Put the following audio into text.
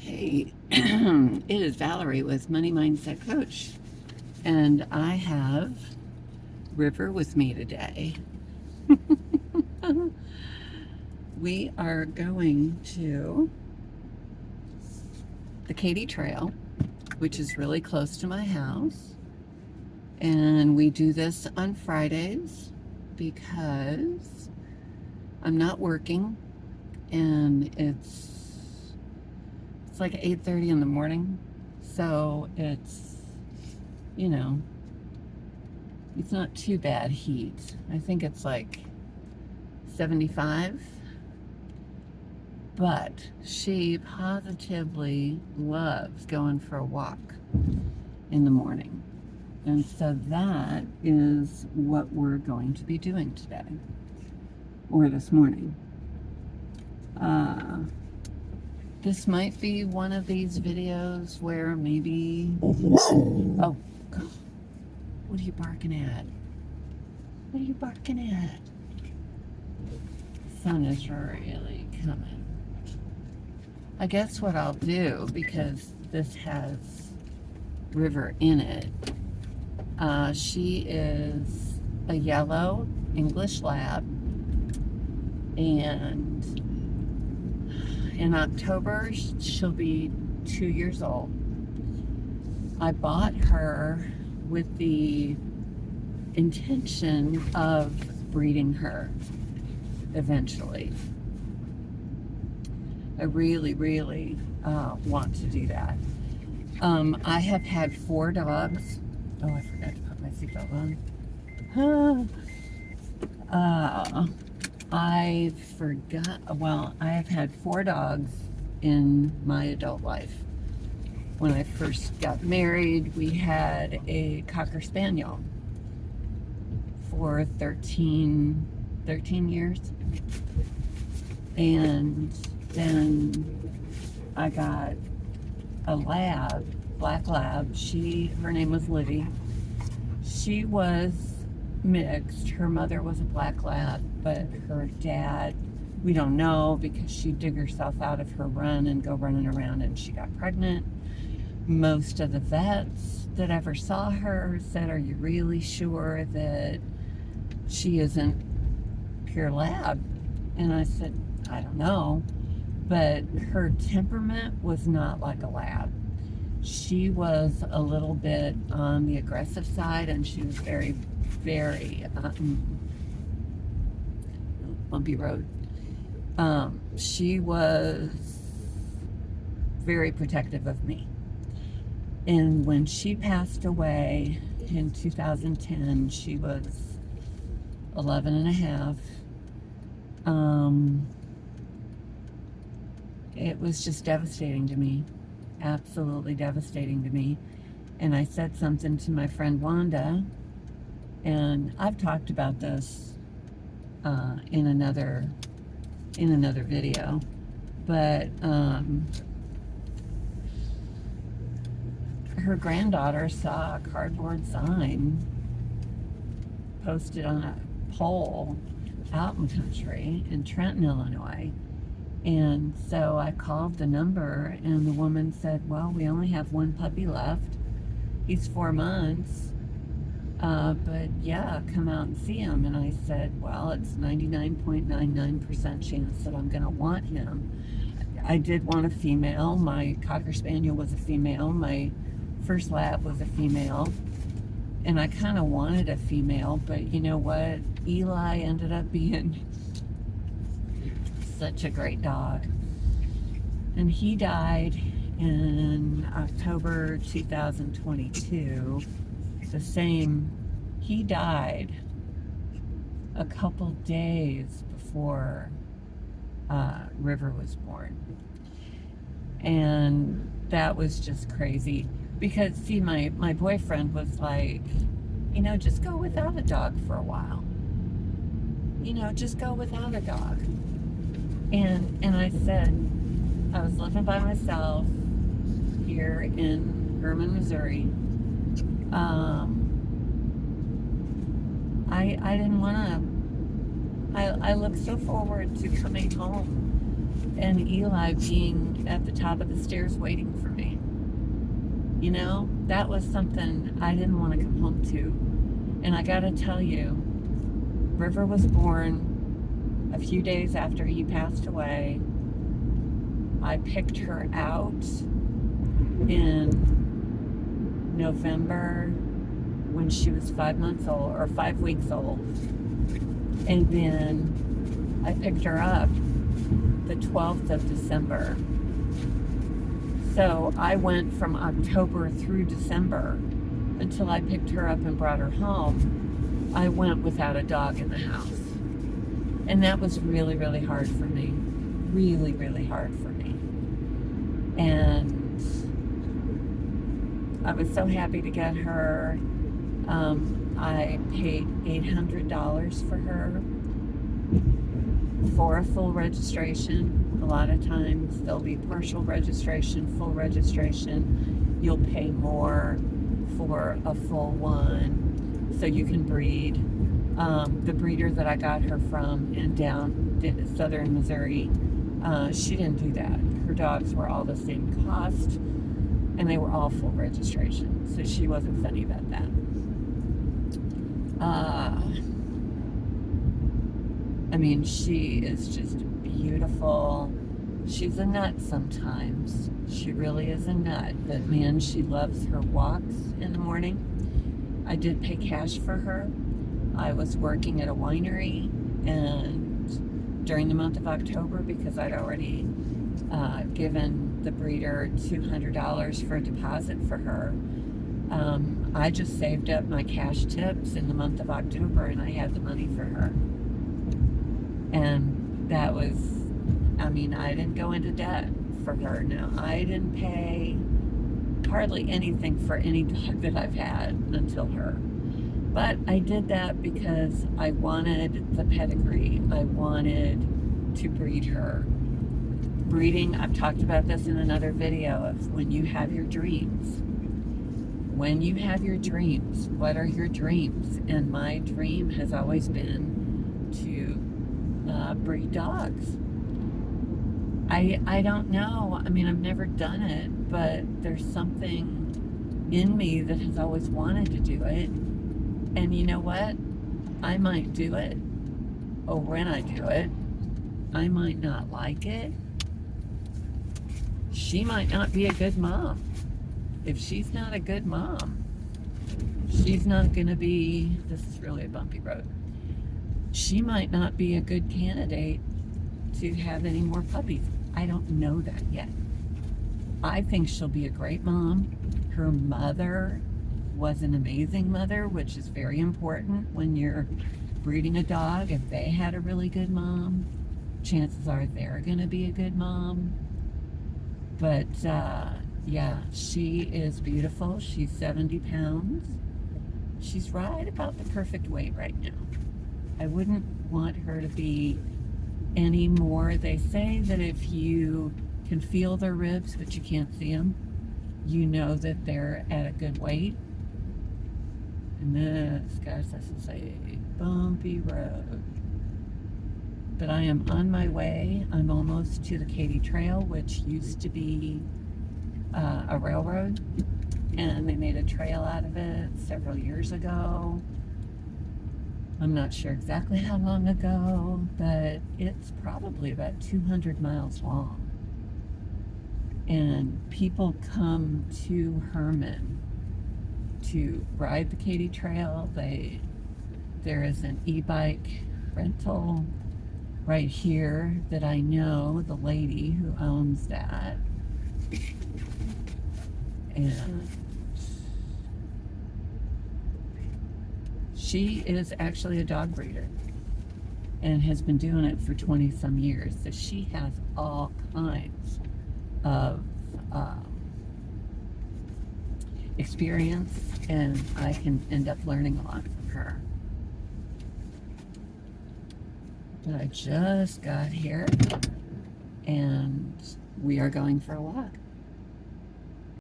Hey, it is Valerie with Money Mindset Coach, and I have River with me today. We are going to the Katy Trail, which is really close to my house, and we do this on Fridays because I'm not working, and it's like 8:30 in the morning, so you know, it's not too bad heat. I think it's like 75, but she positively loves going for a walk in the morning. And so that is what we're going to be doing today, or this morning. This might be one of these videos where maybe, oh, God, what are you barking at? What are you barking at? Sun is really coming. I guess what I'll do, because this has River in it, she is a yellow English lab, and in October she'll be 2 years old. I bought her with the intention of breeding her eventually. I really, really want to do that. I have had 4 dogs. Oh, I forgot to put my seatbelt on. I forgot. Well, I have had 4 dogs in my adult life. When I first got married, we had a Cocker Spaniel for 13 years. And then I got a lab, black lab. Her name was Livy. She was mixed. Her mother was a black lab, but her dad, we don't know, because she'd dig herself out of her run and go running around, and she got pregnant. Most of the vets that ever saw her said, "Are you really sure that she isn't pure lab?" And I said, "I don't know." But her temperament was not like a lab. She was a little bit on the aggressive side, and she was very, very bumpy road. She was very protective of me. And when she passed away in 2010, she was 11 and a half. It was just devastating to me, absolutely devastating to me. And I said something to my friend Wanda, and I've talked about this in another video, but her granddaughter saw a cardboard sign posted on a pole out in the country in Trenton, Illinois. And so I called the number, and the woman said, "Well, we only have 1 puppy left. He's 4 months. But yeah, come out and see him." And I said, "Well, it's 99.99% chance that I'm going to want him." I did want a female. My Cocker Spaniel was a female. My first lab was a female. And I kind of wanted a female, but you know what? Eli ended up being such a great dog. And he died in October 2022. He died a couple days before River was born. And that was just crazy. Because, see, my boyfriend was like, just go without a dog for a while. Just go without a dog. And I said, I was living by myself here in Herman, Missouri. I didn't want to, I looked so forward to coming home and Eli being at the top of the stairs waiting for me. You know, that was something I didn't want to come home to. And I gotta tell you, River was born a few days after he passed away. I picked her out in November when she was 5 months old, or 5 weeks old. And then I picked her up the 12th of December. So I went from October through December until I picked her up and brought her home. I went without a dog in the house. And that was really, really hard for me. Really, really hard for me. And I was so happy to get her. I paid $800 for her for a full registration. A lot of times there'll be partial registration, full registration. You'll pay more for a full one so you can breed. The breeder that I got her from in southern Missouri, she didn't do that. Her dogs were all the same cost and they were all full registration, so she wasn't funny about that. I mean, she is just beautiful. She's a nut sometimes. She really is a nut. But man, she loves her walks in the morning. I did pay cash for her. I was working at a winery, and during the month of October, because I'd already given the breeder $200 for a deposit for her, I just saved up my cash tips in the month of October, and I had the money for her. And that was, I mean, I didn't go into debt for her. Now, I didn't pay hardly anything for any dog that I've had until her. But I did that because I wanted the pedigree. I wanted to breed her. Breeding, I've talked about this in another video, of when you have your dreams. When you have your dreams, what are your dreams? And my dream has always been to breed dogs. I don't know. I mean, I've never done it, but there's something in me that has always wanted to do it. And you know what? I might do it, or when I do it, I might not like it. She might not be a good mom. If she's not a good mom, she's not going to be, this is really a bumpy road, she might not be a good candidate to have any more puppies. I don't know that yet. I think she'll be a great mom. Her mother was an amazing mother, which is very important when you're breeding a dog. If they had a really good mom, chances are they're going to be a good mom. But yeah, she is beautiful. She's 70 pounds. She's right about the perfect weight right now. I wouldn't want her to be any more. They say that if you can feel their ribs, but you can't see them, you know that they're at a good weight. And this, guys, this is a bumpy road. But I am on my way. I'm almost to the Katy Trail, which used to be a railroad. And they made a trail out of it several years ago. I'm not sure exactly how long ago, but it's probably about 200 miles long. And people come to Herman to ride the Katy Trail. There is an e-bike rental right here that I know the lady who owns that. And she is actually a dog breeder and has been doing it for 20 some years. So she has all kinds of experience, and I can end up learning a lot from her. But I just got here and we are going for a walk.